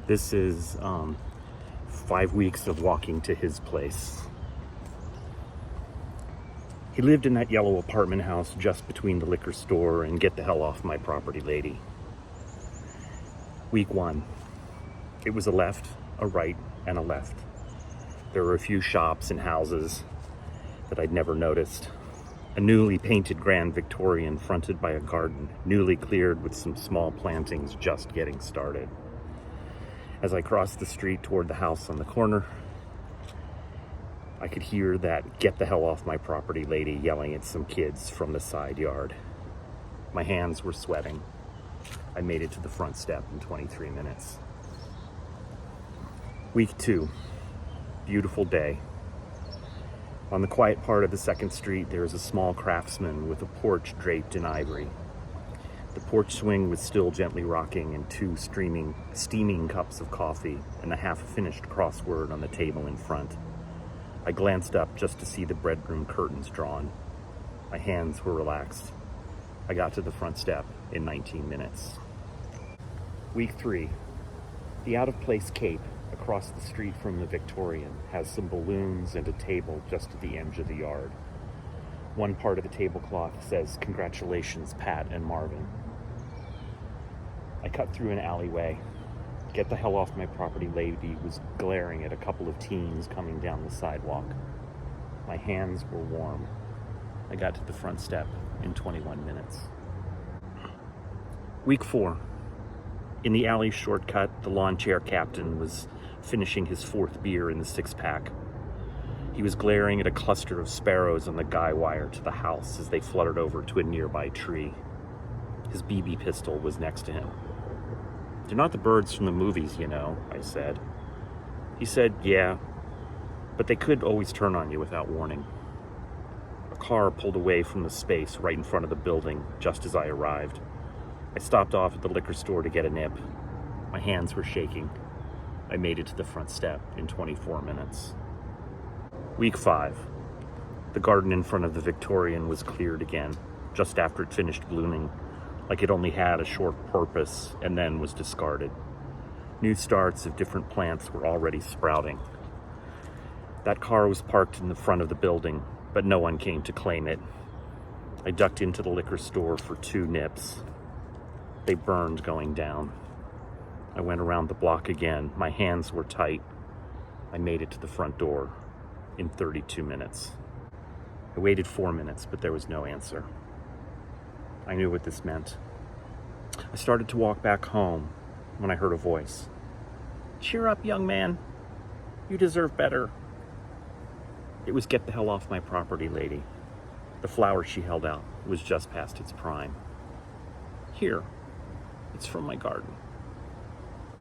This is 5 weeks of walking to his place. He lived in that yellow apartment house just between the liquor store and get the hell off my property lady. Week 1. It was a left, a right, and a left. There were a few shops and houses that I'd never noticed. A newly painted Grand Victorian fronted by a garden, newly cleared with some small plantings just getting started. As I crossed the street toward the house on the corner, I could hear that "get the hell off my property" lady yelling at some kids from the side yard. My hands were sweating. I made it to the front step in 23 minutes. Week 2. Beautiful day. On the quiet part of the second street, there is a small craftsman with a porch draped in ivory. The porch swing was still gently rocking, and 2 steaming cups of coffee and a half-finished crossword on the table in front. I glanced up just to see the bedroom curtains drawn. My hands were relaxed. I got to the front step in 19 minutes. Week 3. The out-of-place Cape across the street from the Victorian has some balloons and a table just at the edge of the yard. One part of the tablecloth says, "Congratulations, Pat and Marvin." I cut through an alleyway. "Get the hell off my property" lady was glaring at a couple of teens coming down the sidewalk. My hands were warm. I got to the front step in 21 minutes. Week 4. In the alley shortcut, the lawn chair captain was finishing his 4th beer in the 6-pack. He was glaring at a cluster of sparrows on the guy wire to the house as they fluttered over to a nearby tree. His BB pistol was next to him. "They're not the birds from the movies, you know," I said. He said, "Yeah, but they could always turn on you without warning." A car pulled away from the space right in front of the building just as I arrived. I stopped off at the liquor store to get a nip. My hands were shaking. I made it to the front step in 24 minutes. Week 5. The garden in front of the Victorian was cleared again, just after it finished blooming, like it only had a short purpose and then was discarded. New starts of different plants were already sprouting. That car was parked in the front of the building, but no one came to claim it. I ducked into the liquor store for 2 nips. They burned going down. I went around the block again. My hands were tight. I made it to the front door in 32 minutes. I waited 4 minutes, but there was no answer. I knew what this meant. I started to walk back home when I heard a voice. "Cheer up, young man. You deserve better." It was "Get the hell off my property" lady. The flower she held out was just past its prime. "Here, it's from my garden."